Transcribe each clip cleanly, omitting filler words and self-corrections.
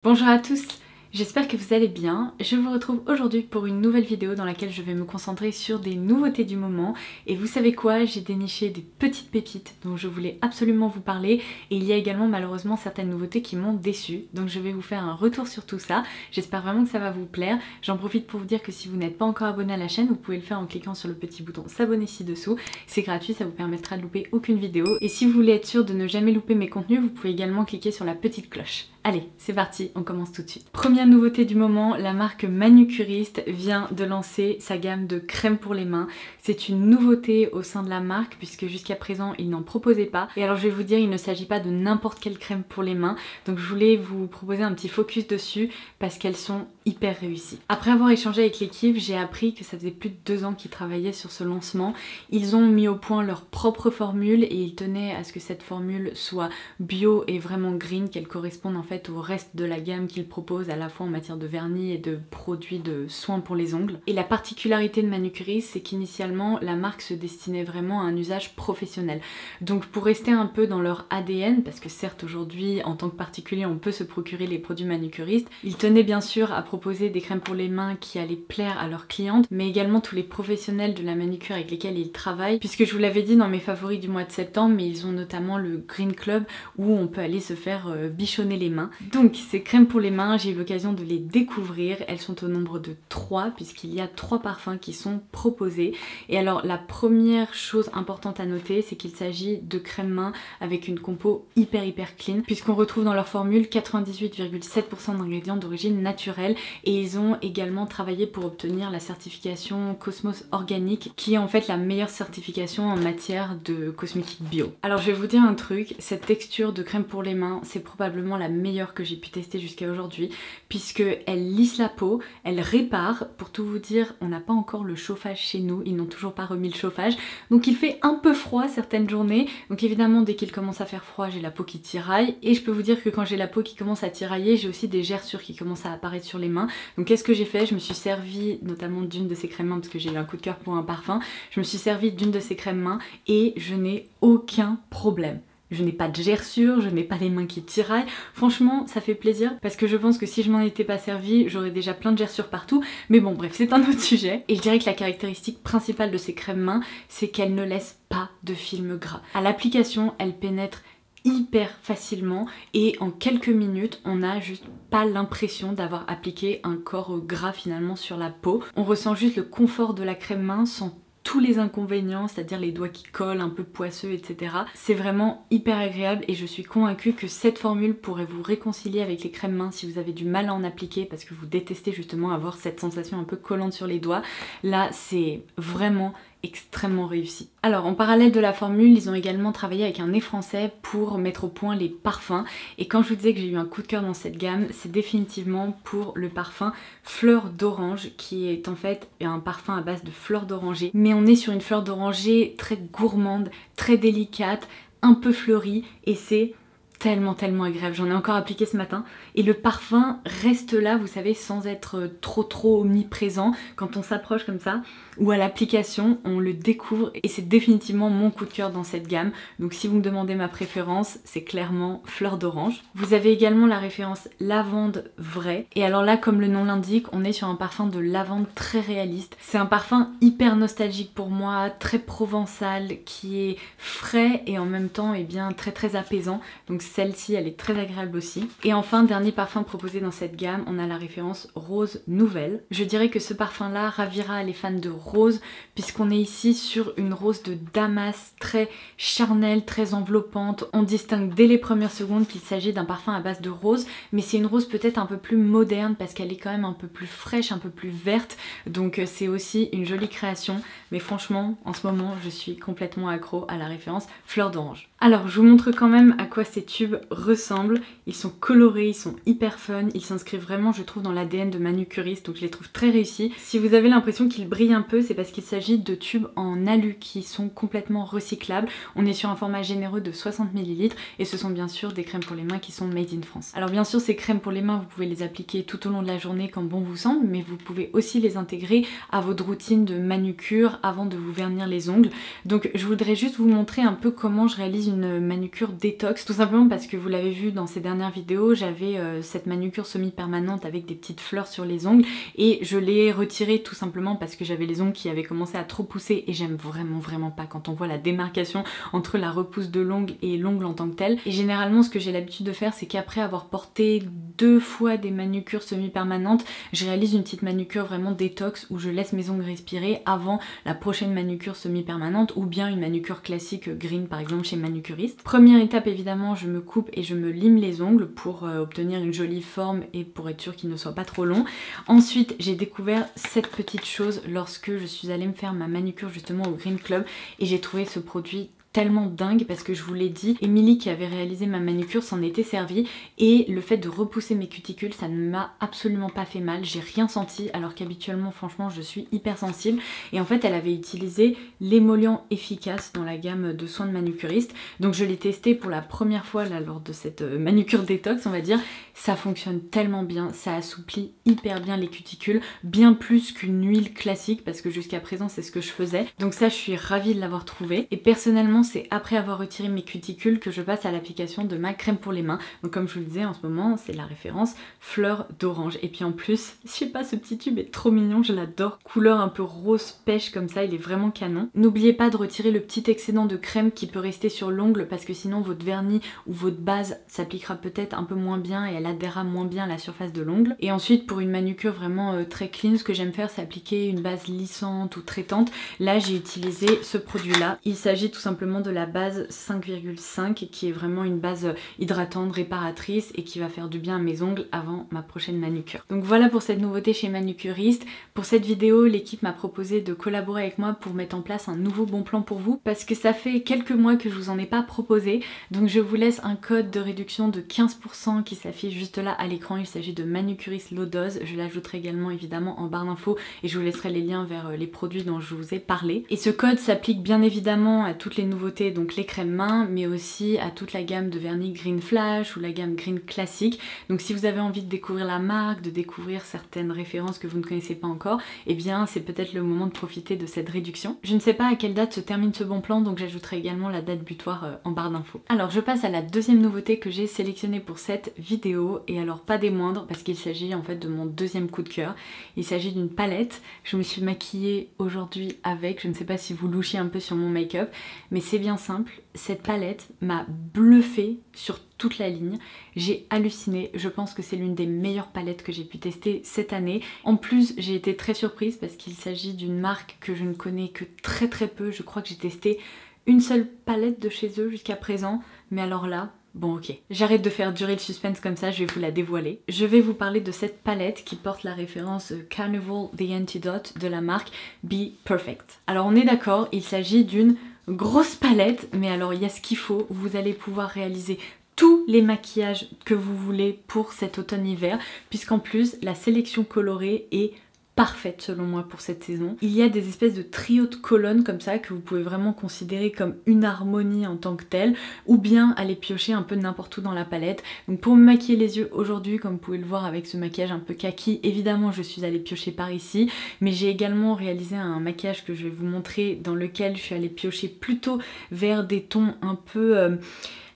Bonjour à tous, j'espère que vous allez bien. Je vous retrouve aujourd'hui pour une nouvelle vidéo dans laquelle je vais me concentrer sur des nouveautés du moment. Et vous savez quoi, j'ai déniché des petites pépites dont je voulais absolument vous parler. Et il y a également malheureusement certaines nouveautés qui m'ont déçue. Donc je vais vous faire un retour sur tout ça. J'espère vraiment que ça va vous plaire. J'en profite pour vous dire que si vous n'êtes pas encore abonné à la chaîne, vous pouvez le faire en cliquant sur le petit bouton s'abonner ci-dessous. C'est gratuit, ça vous permettra de louper aucune vidéo. Et si vous voulez être sûr de ne jamais louper mes contenus, vous pouvez également cliquer sur la petite cloche. Allez, c'est parti, on commence tout de suite. Première nouveauté du moment, la marque Manucuriste vient de lancer sa gamme de crème pour les mains. C'est une nouveauté au sein de la marque puisque jusqu'à présent, ils n'en proposaient pas. Et alors je vais vous dire, il ne s'agit pas de n'importe quelle crème pour les mains. Donc je voulais vous proposer un petit focus dessus parce qu'elles sont hyper réussies. Après avoir échangé avec l'équipe, j'ai appris que ça faisait plus de 2 ans qu'ils travaillaient sur ce lancement. Ils ont mis au point leur propre formule et ils tenaient à ce que cette formule soit bio et vraiment green, qu'elle corresponde en fait au reste de la gamme qu'ils proposent à la fois en matière de vernis et de produits de soins pour les ongles. Et la particularité de Manucuriste, c'est qu'initialement la marque se destinait vraiment à un usage professionnel. Donc pour rester un peu dans leur ADN, parce que certes aujourd'hui en tant que particulier on peut se procurer les produits Manucuriste, ils tenaient bien sûr à proposer des crèmes pour les mains qui allaient plaire à leurs clientes, mais également tous les professionnels de la manucure avec lesquels ils travaillent, puisque je vous l'avais dit dans mes favoris du mois de septembre, mais ils ont notamment le Green Club où on peut aller se faire bichonner les mains. Donc ces crèmes pour les mains, j'ai eu l'occasion de les découvrir. Elles sont au nombre de 3 puisqu'il y a 3 parfums qui sont proposés. Et alors la première chose importante à noter, c'est qu'il s'agit de crèmes mains avec une compo hyper clean puisqu'on retrouve dans leur formule 98,7% d'ingrédients d'origine naturelle et ils ont également travaillé pour obtenir la certification Cosmos Organique qui est en fait la meilleure certification en matière de cosmétiques bio. Alors je vais vous dire un truc, cette texture de crème pour les mains, c'est probablement la meilleure que j'ai pu tester jusqu'à aujourd'hui puisque elle lisse la peau, elle répare. Pour tout vous dire, on n'a pas encore le chauffage chez nous, ils n'ont toujours pas remis le chauffage, donc il fait un peu froid certaines journées. Donc évidemment dès qu'il commence à faire froid, j'ai la peau qui tiraille et je peux vous dire que quand j'ai la peau qui commence à tirailler, j'ai aussi des gerçures qui commencent à apparaître sur les mains. Donc qu'est-ce que j'ai fait? Je me suis servi notamment d'une de ces crèmes mains parce que j'ai eu un coup de cœur pour un parfum. Je me suis servi d'une de ces crèmes mains et je n'ai aucun problème. Je n'ai pas de gerçures, je n'ai pas les mains qui tiraillent. Franchement, ça fait plaisir parce que je pense que si je m'en étais pas servi, j'aurais déjà plein de gerçures partout. Mais bon, bref, c'est un autre sujet. Et je dirais que la caractéristique principale de ces crèmes mains, c'est qu'elles ne laissent pas de film gras. À l'application, elles pénètrent hyper facilement et en quelques minutes on n'a juste pas l'impression d'avoir appliqué un corps gras finalement sur la peau. On ressent juste le confort de la crème main sans tous les inconvénients, c'est-à-dire les doigts qui collent, un peu poisseux, etc. C'est vraiment hyper agréable et je suis convaincue que cette formule pourrait vous réconcilier avec les crèmes mains si vous avez du mal à en appliquer parce que vous détestez justement avoir cette sensation un peu collante sur les doigts. Là, c'est vraiment extrêmement réussi. Alors en parallèle de la formule, ils ont également travaillé avec un nez français pour mettre au point les parfums et quand je vous disais que j'ai eu un coup de cœur dans cette gamme, c'est définitivement pour le parfum Fleur d'Orange qui est en fait un parfum à base de fleurs d'oranger, mais on est sur une fleur d'oranger très gourmande, très délicate, un peu fleurie et c'est tellement agréable. J'en ai encore appliqué ce matin et le parfum reste là, vous savez, sans être trop omniprésent quand on s'approche comme ça ou à l'application on le découvre et c'est définitivement mon coup de cœur dans cette gamme. Donc si vous me demandez ma préférence, c'est clairement Fleur d'Orange. Vous avez également la référence lavande vraie et alors là, comme le nom l'indique, on est sur un parfum de lavande très réaliste. C'est un parfum hyper nostalgique pour moi, très provençal, qui est frais et en même temps et bien très apaisant. Donc celle-ci elle est très agréable aussi. Et enfin, dernier parfum proposé dans cette gamme, on a la référence Rose Nouvelle. Je dirais que ce parfum là ravira les fans de rose puisqu'on est ici sur une rose de Damas très charnelle, très enveloppante. On distingue dès les premières secondes qu'il s'agit d'un parfum à base de rose, mais c'est une rose peut-être un peu plus moderne parce qu'elle est quand même un peu plus fraîche, un peu plus verte, donc c'est aussi une jolie création. Mais franchement en ce moment je suis complètement accro à la référence Fleur d'Orange. Alors je vous montre quand même à quoi ces tubes ressemblent. Ils sont colorés, ils sont hyper fun, ils s'inscrivent vraiment je trouve dans l'ADN de Manucuriste, donc je les trouve très réussis. Si vous avez l'impression qu'ils brillent un peu, c'est parce qu'il s'agit de tubes en alu qui sont complètement recyclables. On est sur un format généreux de 60 ml et ce sont bien sûr des crèmes pour les mains qui sont made in France. Alors bien sûr ces crèmes pour les mains vous pouvez les appliquer tout au long de la journée comme bon vous semble, mais vous pouvez aussi les intégrer à votre routine de manucure avant de vous vernir les ongles. Donc je voudrais juste vous montrer un peu comment je réalise une manucure détox, tout simplement parce que vous l'avez vu dans ces dernières vidéos, j'avais cette manucure semi-permanente avec des petites fleurs sur les ongles et je l'ai retirée tout simplement parce que j'avais les ongles qui avaient commencé à trop pousser et j'aime vraiment pas quand on voit la démarcation entre la repousse de l'ongle et l'ongle en tant que tel. Et généralement ce que j'ai l'habitude de faire, c'est qu'après avoir porté 2 fois des manucures semi-permanentes, je réalise une petite manucure vraiment détox où je laisse mes ongles respirer avant la prochaine manucure semi-permanente ou bien une manucure classique green par exemple chez manucuriste. Première étape évidemment, je me coupe et je me lime les ongles pour obtenir une jolie forme et pour être sûr qu'ils ne soient pas trop longs. Ensuite j'ai découvert cette petite chose lorsque je suis allée me faire ma manucure justement au Green Club et j'ai trouvé ce produit tellement dingue parce que je vous l'ai dit, Émilie qui avait réalisé ma manucure s'en était servie et le fait de repousser mes cuticules, ça ne m'a absolument pas fait mal, j'ai rien senti alors qu'habituellement franchement je suis hyper sensible et en fait elle avait utilisé l'émollient efficace dans la gamme de soins de manucuriste, donc je l'ai testé pour la première fois là lors de cette manucure détox on va dire, ça fonctionne tellement bien, ça assouplit hyper bien les cuticules, bien plus qu'une huile classique parce que jusqu'à présent c'est ce que je faisais, donc ça je suis ravie de l'avoir trouvé et personnellement c'est après avoir retiré mes cuticules que je passe à l'application de ma crème pour les mains. Donc comme je vous le disais en ce moment c'est la référence fleur d'orange. Et puis en plus, je sais pas, ce petit tube est trop mignon, je l'adore. Couleur un peu rose pêche comme ça, il est vraiment canon. N'oubliez pas de retirer le petit excédent de crème qui peut rester sur l'ongle parce que sinon votre vernis ou votre base s'appliquera peut-être un peu moins bien et elle adhérera moins bien à la surface de l'ongle. Et ensuite pour une manucure vraiment très clean, ce que j'aime faire c'est appliquer une base lissante ou traitante. Là j'ai utilisé ce produit là. Il s'agit tout simplement de la base 5,5 qui est vraiment une base hydratante, réparatrice et qui va faire du bien à mes ongles avant ma prochaine manucure. Donc voilà pour cette nouveauté chez Manucuriste. Pour cette vidéo, l'équipe m'a proposé de collaborer avec moi pour mettre en place un nouveau bon plan pour vous parce que ça fait quelques mois que je vous en ai pas proposé. Donc je vous laisse un code de réduction de 15% qui s'affiche juste là à l'écran. Il s'agit de Manucuriste Low Dose. Je l'ajouterai également évidemment en barre d'infos et je vous laisserai les liens vers les produits dont je vous ai parlé. Et ce code s'applique bien évidemment à toutes les nouveautés, donc les crèmes mains, mais aussi à toute la gamme de vernis Green Flash ou la gamme Green classique. Donc si vous avez envie de découvrir la marque, de découvrir certaines références que vous ne connaissez pas encore, eh bien c'est peut-être le moment de profiter de cette réduction. Je ne sais pas à quelle date se termine ce bon plan, donc j'ajouterai également la date butoir en barre d'infos. Alors je passe à la deuxième nouveauté que j'ai sélectionnée pour cette vidéo, et alors pas des moindres, parce qu'il s'agit en fait de mon deuxième coup de cœur. Il s'agit d'une palette. Je me suis maquillée aujourd'hui avec, je ne sais pas si vous louchez un peu sur mon make-up, mais c'est bien simple, cette palette m'a bluffée sur toute la ligne, j'ai halluciné, je pense que c'est l'une des meilleures palettes que j'ai pu tester cette année. En plus j'ai été très surprise parce qu'il s'agit d'une marque que je ne connais que très peu, je crois que j'ai testé une seule palette de chez eux jusqu'à présent, mais alors là, bon ok, j'arrête de faire durer le suspense comme ça, je vais vous la dévoiler. Je vais vous parler de cette palette qui porte la référence Carnival The Antidote de la marque Be Perfect. Alors on est d'accord, il s'agit d'une grosse palette, mais alors il y a ce qu'il faut, vous allez pouvoir réaliser tous les maquillages que vous voulez pour cet automne-hiver, puisqu'en plus la sélection colorée est parfaite selon moi pour cette saison. Il y a des espèces de trio de colonnes comme ça que vous pouvez vraiment considérer comme une harmonie en tant que telle, ou bien aller piocher un peu n'importe où dans la palette. Donc pour me maquiller les yeux aujourd'hui, comme vous pouvez le voir avec ce maquillage un peu kaki, évidemment je suis allée piocher par ici, mais j'ai également réalisé un maquillage que je vais vous montrer dans lequel je suis allée piocher plutôt vers des tons un peu...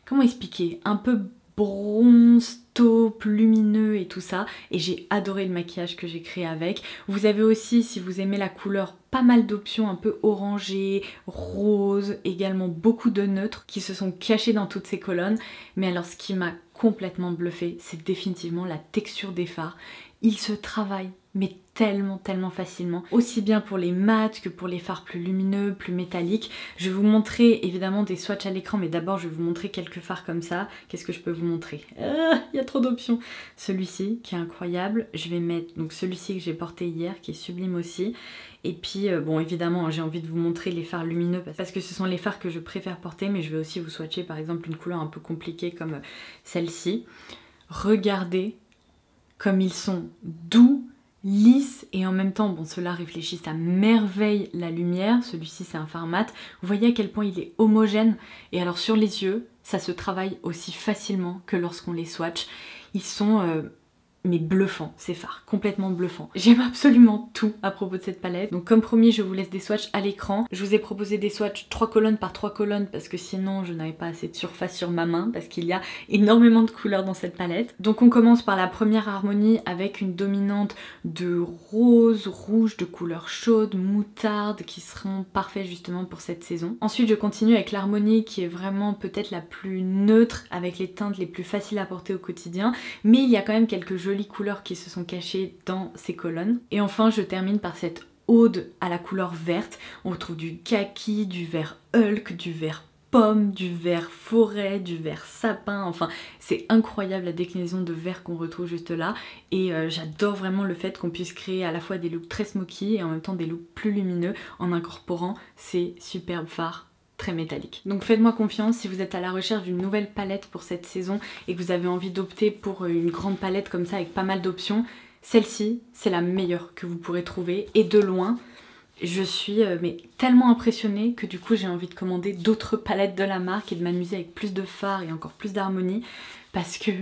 comment expliquer, un peu bronze, taupe, lumineux et tout ça, et j'ai adoré le maquillage que j'ai créé avec. Vous avez aussi, si vous aimez la couleur, pas mal d'options un peu orangées, roses, également beaucoup de neutres qui se sont cachés dans toutes ces colonnes. Mais alors ce qui m'a complètement bluffé, c'est définitivement la texture des fards. Ils se travaillent mais tellement facilement, aussi bien pour les mats que pour les fards plus lumineux, plus métalliques. Je vais vous montrer évidemment des swatchs à l'écran, mais d'abord je vais vous montrer quelques fards comme ça. Qu'est-ce que je peux vous montrer? Il y a trop d'options. Celui-ci qui est incroyable, je vais mettre donc celui-ci que j'ai porté hier qui est sublime aussi. Et puis bon évidemment j'ai envie de vous montrer les fards lumineux parce que ce sont les fards que je préfère porter, mais je vais aussi vous swatcher par exemple une couleur un peu compliquée comme celle-ci. Regardez comme ils sont doux, lisses, et en même temps, bon, ceux-là réfléchissent à merveille la lumière. Celui-ci c'est un fard mat. Vous voyez à quel point il est homogène, et alors sur les yeux, ça se travaille aussi facilement que lorsqu'on les swatch. Ils sont mais bluffant, ces fards, complètement bluffant. J'aime absolument tout à propos de cette palette. Donc comme promis, je vous laisse des swatchs à l'écran. Je vous ai proposé des swatchs 3 colonnes par 3 colonnes parce que sinon je n'avais pas assez de surface sur ma main parce qu'il y a énormément de couleurs dans cette palette. Donc on commence par la première harmonie avec une dominante de rose, rouge, de couleur chaude, moutarde qui seront parfaits justement pour cette saison. Ensuite je continue avec l'harmonie qui est vraiment peut-être la plus neutre avec les teintes les plus faciles à porter au quotidien, mais il y a quand même quelques jolies couleurs qui se sont cachées dans ces colonnes. Et enfin je termine par cette ode à la couleur verte. On retrouve du kaki, du vert Hulk, du vert pomme, du vert forêt, du vert sapin, enfin c'est incroyable la déclinaison de vert qu'on retrouve juste là et j'adore vraiment le fait qu'on puisse créer à la fois des looks très smoky et en même temps des looks plus lumineux en incorporant ces superbes fards très métallique. Donc faites-moi confiance si vous êtes à la recherche d'une nouvelle palette pour cette saison et que vous avez envie d'opter pour une grande palette comme ça avec pas mal d'options, celle-ci c'est la meilleure que vous pourrez trouver et de loin. Je suis mais tellement impressionnée que du coup j'ai envie de commander d'autres palettes de la marque et de m'amuser avec plus de fards et encore plus d'harmonie parce que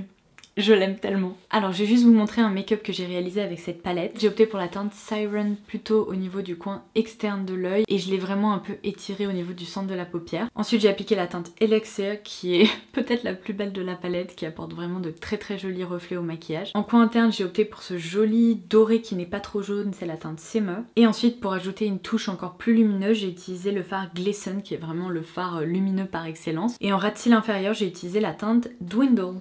je l'aime tellement. Alors je vais juste vous montrer un make-up que j'ai réalisé avec cette palette. J'ai opté pour la teinte Siren plutôt au niveau du coin externe de l'œil et je l'ai vraiment un peu étiré au niveau du centre de la paupière. Ensuite j'ai appliqué la teinte Elixir qui est peut-être la plus belle de la palette, qui apporte vraiment de très jolis reflets au maquillage. En coin interne j'ai opté pour ce joli doré qui n'est pas trop jaune, c'est la teinte Simmer. Et ensuite pour ajouter une touche encore plus lumineuse j'ai utilisé le fard Glisten qui est vraiment le fard lumineux par excellence. Et en ras de cils inférieur j'ai utilisé la teinte Dwindle.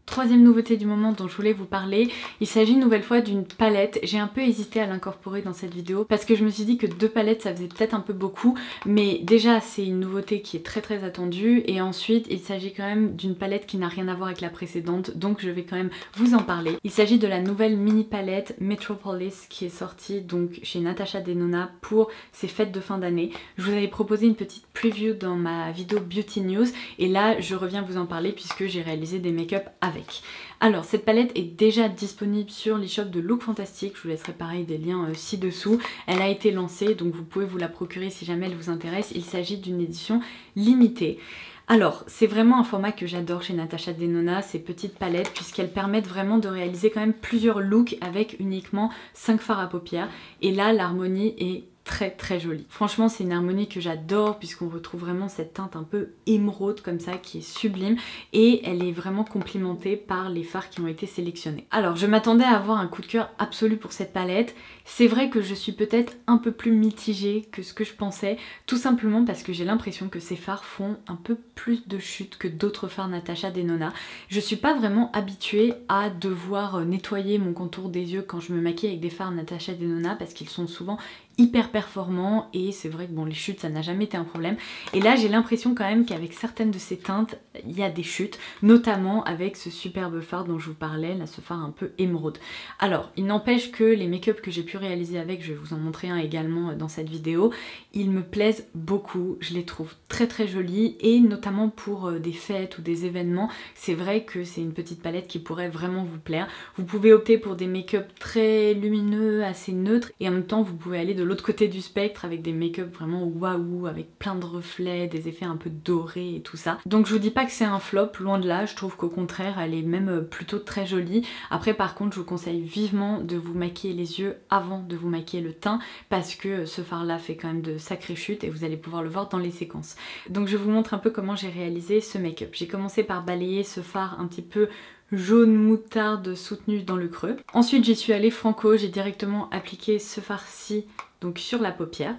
Troisième nouveauté du moment dont je voulais vous parler, il s'agit une nouvelle fois d'une palette. J'ai un peu hésité à l'incorporer dans cette vidéo parce que je me suis dit que 2 palettes ça faisait peut-être un peu beaucoup, mais déjà c'est une nouveauté qui est très attendue et ensuite il s'agit quand même d'une palette qui n'a rien à voir avec la précédente, donc je vais quand même vous en parler. Il s'agit de la nouvelle mini palette Metropolis qui est sortie donc chez Natasha Denona pour ses fêtes de fin d'année. Je vous avais proposé une petite preview dans ma vidéo Beauty News et là je reviens vous en parler puisque j'ai réalisé des make-up avec. Alors cette palette est déjà disponible sur l'e-shop de Look Fantastic, je vous laisserai pareil des liens ci-dessous. Elle a été lancée donc vous pouvez vous la procurer si jamais elle vous intéresse. Il s'agit d'une édition limitée. Alors c'est vraiment un format que j'adore chez Natasha Denona, ces petites palettes, puisqu'elles permettent vraiment de réaliser quand même plusieurs looks avec uniquement 5 fards à paupières. Et là l'harmonie est très jolie. Franchement c'est une harmonie que j'adore puisqu'on retrouve vraiment cette teinte un peu émeraude comme ça qui est sublime et elle est vraiment complimentée par les fards qui ont été sélectionnés. Alors je m'attendais à avoir un coup de cœur absolu pour cette palette. C'est vrai que je suis peut-être un peu plus mitigée que ce que je pensais, tout simplement parce que j'ai l'impression que ces fards font un peu plus de chute que d'autres fards Natasha Denona. Je suis pas vraiment habituée à devoir nettoyer mon contour des yeux quand je me maquille avec des fards Natasha Denona parce qu'ils sont souvent hyper performants et c'est vrai que bon les chutes ça n'a jamais été un problème et là j'ai l'impression quand même qu'avec certaines de ces teintes il y a des chutes, notamment avec ce superbe fard dont je vous parlais, là ce fard un peu émeraude. Alors il n'empêche que les make-up que j'ai pu réaliser avec, je vais vous en montrer un également dans cette vidéo, ils me plaisent beaucoup, je les trouve très jolis et notamment pour des fêtes ou des événements, c'est vrai que c'est une petite palette qui pourrait vraiment vous plaire. Vous pouvez opter pour des make-up très lumineux, assez neutres et en même temps vous pouvez aller de l'autre côté du spectre avec des make-up vraiment waouh, avec plein de reflets, des effets un peu dorés et tout ça. Donc je vous dis pas que c'est un flop, loin de là, je trouve qu'au contraire elle est même plutôt très jolie. Après par contre je vous conseille vivement de vous maquiller les yeux avant de vous maquiller le teint parce que ce fard là fait quand même de sacrées chutes et vous allez pouvoir le voir dans les séquences. Donc je vous montre un peu comment j'ai réalisé ce make-up. J'ai commencé par balayer ce fard un petit peu jaune moutarde soutenu dans le creux. Ensuite j'y suis allée franco, j'ai directement appliqué ce fard-ci donc sur la paupière.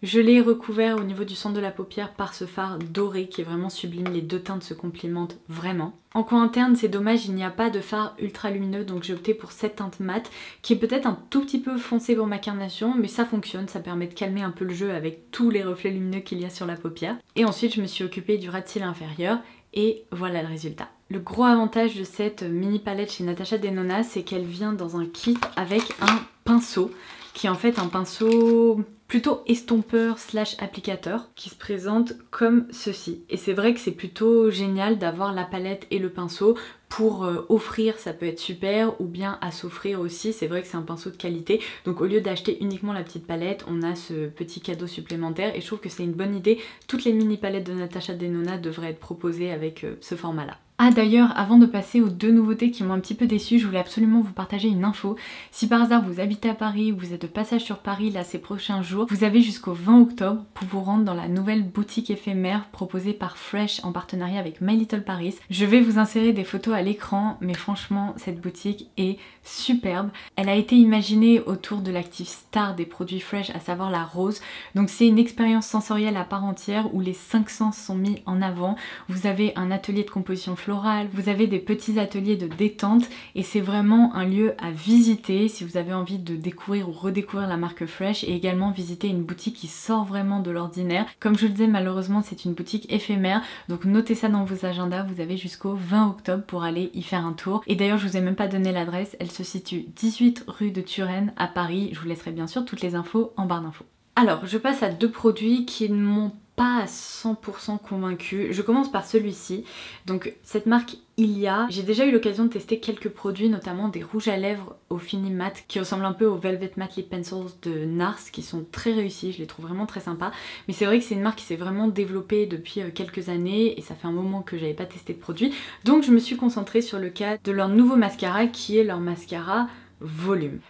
Je l'ai recouvert au niveau du centre de la paupière par ce fard doré qui est vraiment sublime, les deux teintes se complimentent vraiment. En coin interne c'est dommage, il n'y a pas de fard ultra lumineux donc j'ai opté pour cette teinte mat qui est peut-être un tout petit peu foncé pour ma carnation mais ça fonctionne, ça permet de calmer un peu le jeu avec tous les reflets lumineux qu'il y a sur la paupière. Et ensuite je me suis occupée du ras de cils inférieur et voilà le résultat. Le gros avantage de cette mini palette chez Natasha Denona c'est qu'elle vient dans un kit avec un pinceau qui est en fait un pinceau plutôt estompeur slash applicateur qui se présente comme ceci. Et c'est vrai que c'est plutôt génial d'avoir la palette et le pinceau pour offrir, ça peut être super, ou bien à s'offrir aussi. C'est vrai que c'est un pinceau de qualité, donc au lieu d'acheter uniquement la petite palette, on a ce petit cadeau supplémentaire et je trouve que c'est une bonne idée. Toutes les mini palettes de Natasha Denona devraient être proposées avec ce format là. Ah d'ailleurs, avant de passer aux deux nouveautés qui m'ont un petit peu déçue, je voulais absolument vous partager une info. Si par hasard vous habitez à Paris ou vous êtes de passage sur Paris là ces prochains jours, vous avez jusqu'au 20 octobre pour vous rendre dans la nouvelle boutique éphémère proposée par Fresh en partenariat avec My Little Paris. Je vais vous insérer des photos à l'écran, mais franchement cette boutique est superbe. Elle a été imaginée autour de l'actif star des produits Fresh, à savoir la rose. Donc c'est une expérience sensorielle à part entière où les 5 sens sont mis en avant. Vous avez un atelier de composition florale, vous avez des petits ateliers de détente et c'est vraiment un lieu à visiter si vous avez envie de découvrir ou redécouvrir la marque Fresh, et également visiter une boutique qui sort vraiment de l'ordinaire. Comme je vous le disais, malheureusement c'est une boutique éphémère, donc notez ça dans vos agendas, vous avez jusqu'au 20 octobre pour aller y faire un tour. Et d'ailleurs je vous ai même pas donné l'adresse, elle se situe 18 rue de Turenne à Paris. Je vous laisserai bien sûr toutes les infos en barre d'infos. Alors je passe à deux produits qui ne m'ont pas à 100% convaincue. Je commence par celui-ci. Donc cette marque Ilia, j'ai déjà eu l'occasion de tester quelques produits, notamment des rouges à lèvres au fini mat qui ressemblent un peu aux Velvet Matte Lip Pencils de NARS, qui sont très réussis, je les trouve vraiment très sympas. Mais c'est vrai que c'est une marque qui s'est vraiment développée depuis quelques années et ça fait un moment que j'avais pas testé de produit. Donc je me suis concentrée sur le cas de leur nouveau mascara qui est leur mascara Volume.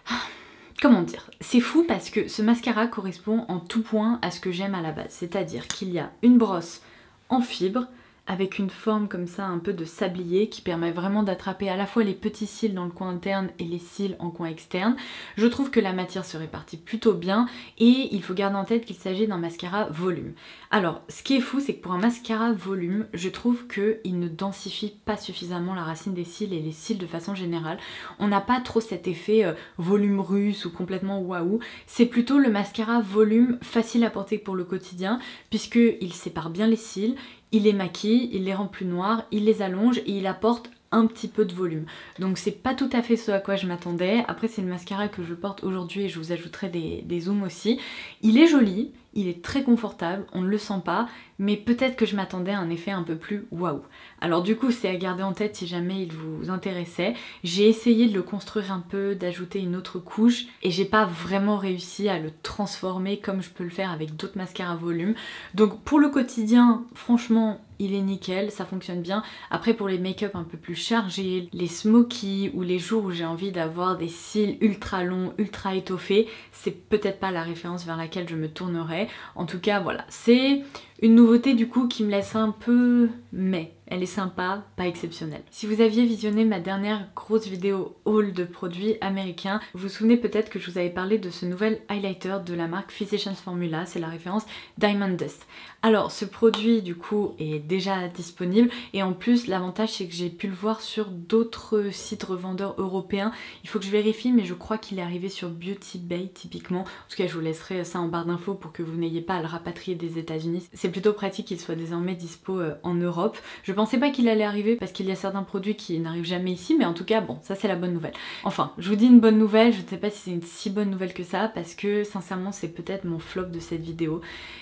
Comment dire? C'est fou parce que ce mascara correspond en tout point à ce que j'aime à la base. C'est-à-dire qu'il y a une brosse en fibre avec une forme comme ça un peu de sablier qui permet vraiment d'attraper à la fois les petits cils dans le coin interne et les cils en coin externe. Je trouve que la matière se répartit plutôt bien et il faut garder en tête qu'il s'agit d'un mascara volume. Alors ce qui est fou, c'est que pour un mascara volume, je trouve qu'il ne densifie pas suffisamment la racine des cils et les cils de façon générale. On n'a pas trop cet effet volume russe ou complètement waouh. C'est plutôt le mascara volume facile à porter pour le quotidien puisqu'il sépare bien les cils, il les maquille, il les rend plus noirs, il les allonge et il apporte un petit peu de volume. Donc c'est pas tout à fait ce à quoi je m'attendais. Après c'est le mascara que je porte aujourd'hui et je vous ajouterai des zooms aussi. Il est joli, il est très confortable, on ne le sent pas, mais peut-être que je m'attendais à un effet un peu plus waouh. Alors du coup c'est à garder en tête si jamais il vous intéressait. J'ai essayé de le construire un peu, d'ajouter une autre couche et j'ai pas vraiment réussi à le transformer comme je peux le faire avec d'autres mascaras volume. Donc pour le quotidien, franchement il est nickel, ça fonctionne bien. Après pour les make-up un peu plus chargés, les smoky ou les jours où j'ai envie d'avoir des cils ultra longs, ultra étoffés, c'est peut-être pas la référence vers laquelle je me tournerai. En tout cas voilà, c'est une nouveauté du coup qui me laisse un peu mais. Elle est sympa, pas exceptionnelle. Si vous aviez visionné ma dernière grosse vidéo haul de produits américains, vous vous souvenez peut-être que je vous avais parlé de ce nouvel highlighter de la marque Physicians Formula, c'est la référence Diamond Dust. Alors ce produit du coup est déjà disponible et en plus l'avantage c'est que j'ai pu le voir sur d'autres sites revendeurs européens. Il faut que je vérifie mais je crois qu'il est arrivé sur Beauty Bay typiquement. En tout cas je vous laisserai ça en barre d'infos pour que vous n'ayez pas à le rapatrier des États-Unis. C'est plutôt pratique qu'il soit désormais dispo en Europe. Je pensais pas qu'il allait arriver parce qu'il y a certains produits qui n'arrivent jamais ici, mais en tout cas bon, ça c'est la bonne nouvelle. Enfin, je vous dis une bonne nouvelle, je ne sais pas si c'est une si bonne nouvelle que ça parce que sincèrement c'est peut-être mon flop de cette vidéo.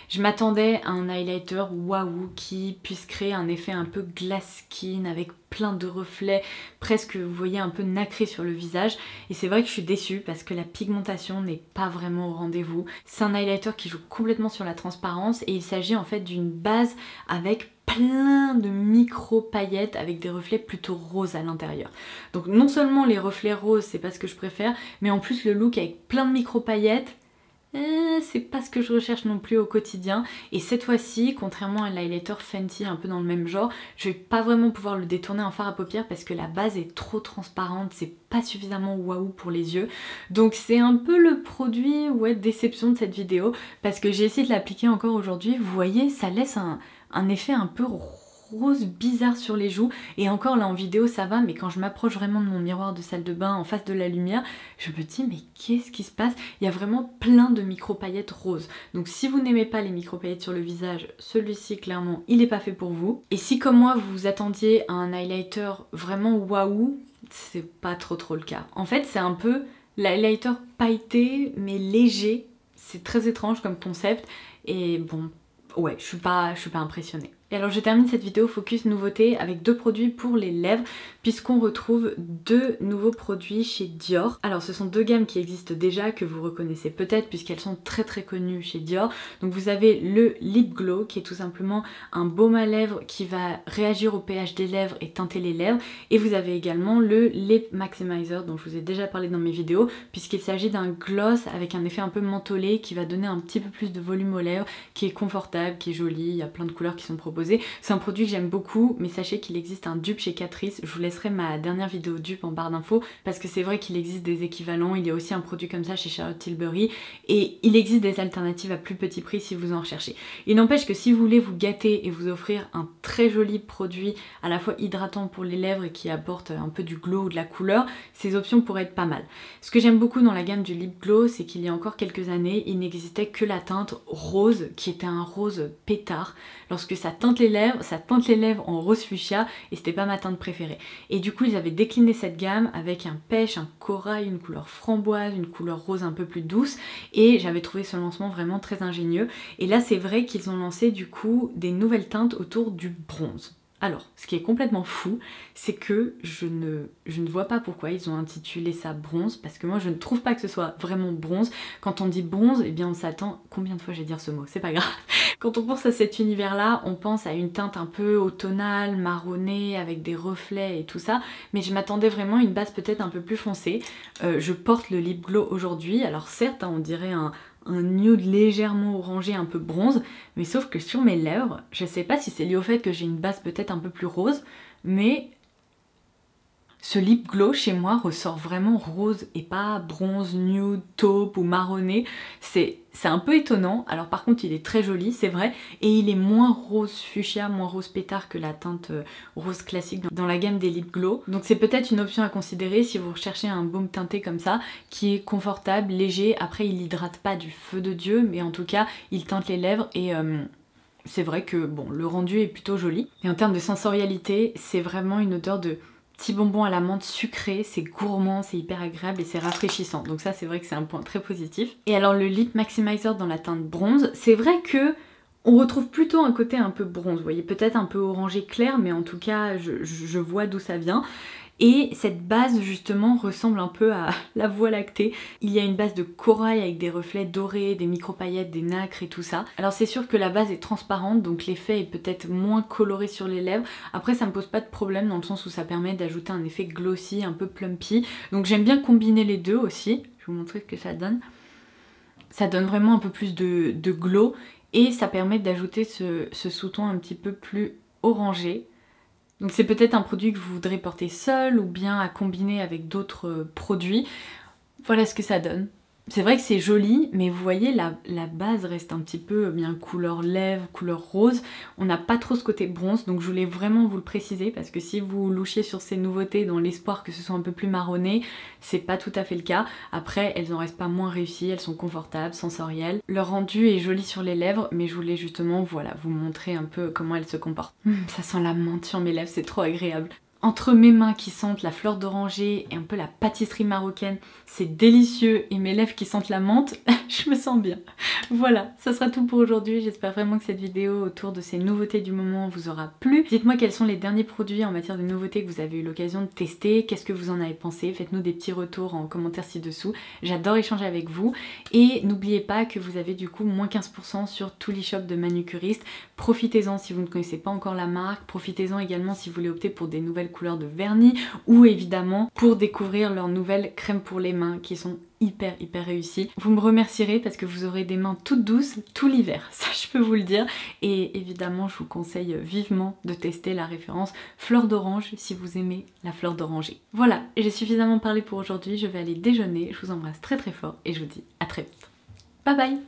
Je m'attendais à un highlighter waouh qui puisse créer un effet un peu glass skin avec plein de reflets, presque vous voyez un peu nacré sur le visage, et c'est vrai que je suis déçue parce que la pigmentation n'est pas vraiment au rendez-vous. C'est un highlighter qui joue complètement sur la transparence et il s'agit en fait d'une base avec plein de micro paillettes avec des reflets plutôt roses à l'intérieur. Donc non seulement les reflets roses c'est pas ce que je préfère, mais en plus le look avec plein de micro paillettes, c'est pas ce que je recherche non plus au quotidien. Et cette fois-ci, contrairement à l'highlighter Fenty un peu dans le même genre, je vais pas vraiment pouvoir le détourner en fard à paupières parce que la base est trop transparente, c'est pas suffisamment waouh pour les yeux. Donc c'est un peu le produit, ouais, déception de cette vidéo parce que j'ai essayé de l'appliquer encore aujourd'hui. Vous voyez, ça laisse un effet un peu rose bizarre sur les joues, et encore là en vidéo ça va, mais quand je m'approche vraiment de mon miroir de salle de bain en face de la lumière, je me dis mais qu'est-ce qui se passe? Il y a vraiment plein de micro paillettes roses. Donc si vous n'aimez pas les micro paillettes sur le visage, celui-ci clairement il n'est pas fait pour vous. Et si comme moi vous vous attendiez à un highlighter vraiment waouh, c'est pas trop le cas. En fait c'est un peu l'highlighter pailleté mais léger, c'est très étrange comme concept et bon ouais, je suis pas impressionnée. Et alors je termine cette vidéo focus nouveauté avec deux produits pour les lèvres. puisqu'on retrouve deux nouveaux produits chez Dior. Alors ce sont deux gammes qui existent déjà, que vous reconnaissez peut-être puisqu'elles sont très connues chez Dior. Donc vous avez le Lip Glow qui est tout simplement un baume à lèvres qui va réagir au pH des lèvres et teinter les lèvres. Et vous avez également le Lip Maximizer dont je vous ai déjà parlé dans mes vidéos, puisqu'il s'agit d'un gloss avec un effet un peu mentholé qui va donner un petit peu plus de volume aux lèvres, qui est confortable, qui est joli, il y a plein de couleurs qui sont proposées. C'est un produit que j'aime beaucoup, mais sachez qu'il existe un dupe chez Catrice. Je vous laisserai ma dernière vidéo dupe en barre d'infos, parce que c'est vrai qu'il existe des équivalents. Il y a aussi un produit comme ça chez Charlotte Tilbury, et il existe des alternatives à plus petit prix si vous en recherchez. Il n'empêche que si vous voulez vous gâter et vous offrir un très joli produit à la fois hydratant pour les lèvres et qui apporte un peu du glow ou de la couleur, ces options pourraient être pas mal. Ce que j'aime beaucoup dans la gamme du Lip Glow, c'est qu'il y a encore quelques années, il n'existait que la teinte rose, qui était un rose pétard. Lorsque ça teinte les lèvres en rose fuchsia, et c'était pas ma teinte préférée. Et du coup, ils avaient décliné cette gamme avec un pêche, un corail, une couleur framboise, une couleur rose un peu plus douce, et j'avais trouvé ce lancement vraiment très ingénieux. Et là, c'est vrai qu'ils ont lancé du coup des nouvelles teintes autour du bronze. Alors, ce qui est complètement fou, c'est que je ne vois pas pourquoi ils ont intitulé ça bronze, parce que moi je ne trouve pas que ce soit vraiment bronze. Quand on dit bronze, eh bien on s'attend... Combien de fois je vais dire ce mot? C'est pas grave. Quand on pense à cet univers-là, on pense à une teinte un peu automnale, marronnée, avec des reflets et tout ça, mais je m'attendais vraiment à une base peut-être un peu plus foncée. Je porte le Lip Glow aujourd'hui, alors certes, on dirait un nude légèrement orangé, un peu bronze, mais sauf que sur mes lèvres, je sais pas si c'est lié au fait que j'ai une base peut-être un peu plus rose, mais ce Lip Glow chez moi ressort vraiment rose et pas bronze, nude, taupe ou marronné. C'est un peu étonnant. Alors par contre il est très joli, c'est vrai, et il est moins rose fuchsia, moins rose pétard que la teinte rose classique dans la gamme des Lip Glow. Donc c'est peut-être une option à considérer si vous recherchez un baume teinté comme ça, qui est confortable, léger. Après il hydrate pas du feu de Dieu, mais en tout cas il teinte les lèvres et... c'est vrai que bon, le rendu est plutôt joli. Et en termes de sensorialité, c'est vraiment une odeur de petit bonbon à la menthe sucré, c'est gourmand, c'est hyper agréable et c'est rafraîchissant. Donc ça c'est vrai que c'est un point très positif. Et alors le Lip Maximizer dans la teinte bronze, c'est vrai que on retrouve plutôt un côté un peu bronze, vous voyez, peut-être un peu orangé clair, mais en tout cas je vois d'où ça vient. Et cette base justement ressemble un peu à la Voie lactée. Il y a une base de corail avec des reflets dorés, des micro-paillettes, des nacres et tout ça. Alors c'est sûr que la base est transparente, donc l'effet est peut-être moins coloré sur les lèvres. Après ça me pose pas de problème dans le sens où ça permet d'ajouter un effet glossy, un peu plumpy. Donc j'aime bien combiner les deux aussi. Je vais vous montrer ce que ça donne. Ça donne vraiment un peu plus de glow et ça permet d'ajouter ce sous-ton un petit peu plus orangé. Donc c'est peut-être un produit que vous voudrez porter seul ou bien à combiner avec d'autres produits. Voilà ce que ça donne. C'est vrai que c'est joli, mais vous voyez la base reste un petit peu bien couleur lèvres, couleur rose. On n'a pas trop ce côté bronze, donc je voulais vraiment vous le préciser parce que si vous louchiez sur ces nouveautés dans l'espoir que ce soit un peu plus marronné, c'est pas tout à fait le cas. Après, elles en restent pas moins réussies, elles sont confortables, sensorielles. Leur rendu est joli sur les lèvres, mais je voulais justement voilà, vous montrer un peu comment elles se comportent. Ça sent la menthe sur mes lèvres, c'est trop agréable. Entre mes mains qui sentent la fleur d'oranger et un peu la pâtisserie marocaine, c'est délicieux, et mes lèvres qui sentent la menthe, je me sens bien. Voilà, ça sera tout pour aujourd'hui. J'espère vraiment que cette vidéo autour de ces nouveautés du moment vous aura plu. Dites-moi quels sont les derniers produits en matière de nouveautés que vous avez eu l'occasion de tester, qu'est-ce que vous en avez pensé, faites-nous des petits retours en commentaire ci-dessous. J'adore échanger avec vous, et n'oubliez pas que vous avez du coup moins 15% sur tout l'e-shop de Manucuriste. Profitez-en si vous ne connaissez pas encore la marque, profitez-en également si vous voulez opter pour des nouvelles couleurs de vernis ou évidemment pour découvrir leurs nouvelles crèmes pour les mains qui sont hyper réussies. Vous me remercierez parce que vous aurez des mains toutes douces tout l'hiver, ça je peux vous le dire. Et évidemment je vous conseille vivement de tester la référence fleur d'orange si vous aimez la fleur d'oranger. Voilà, j'ai suffisamment parlé pour aujourd'hui, je vais aller déjeuner, je vous embrasse très fort et je vous dis à très vite. Bye bye.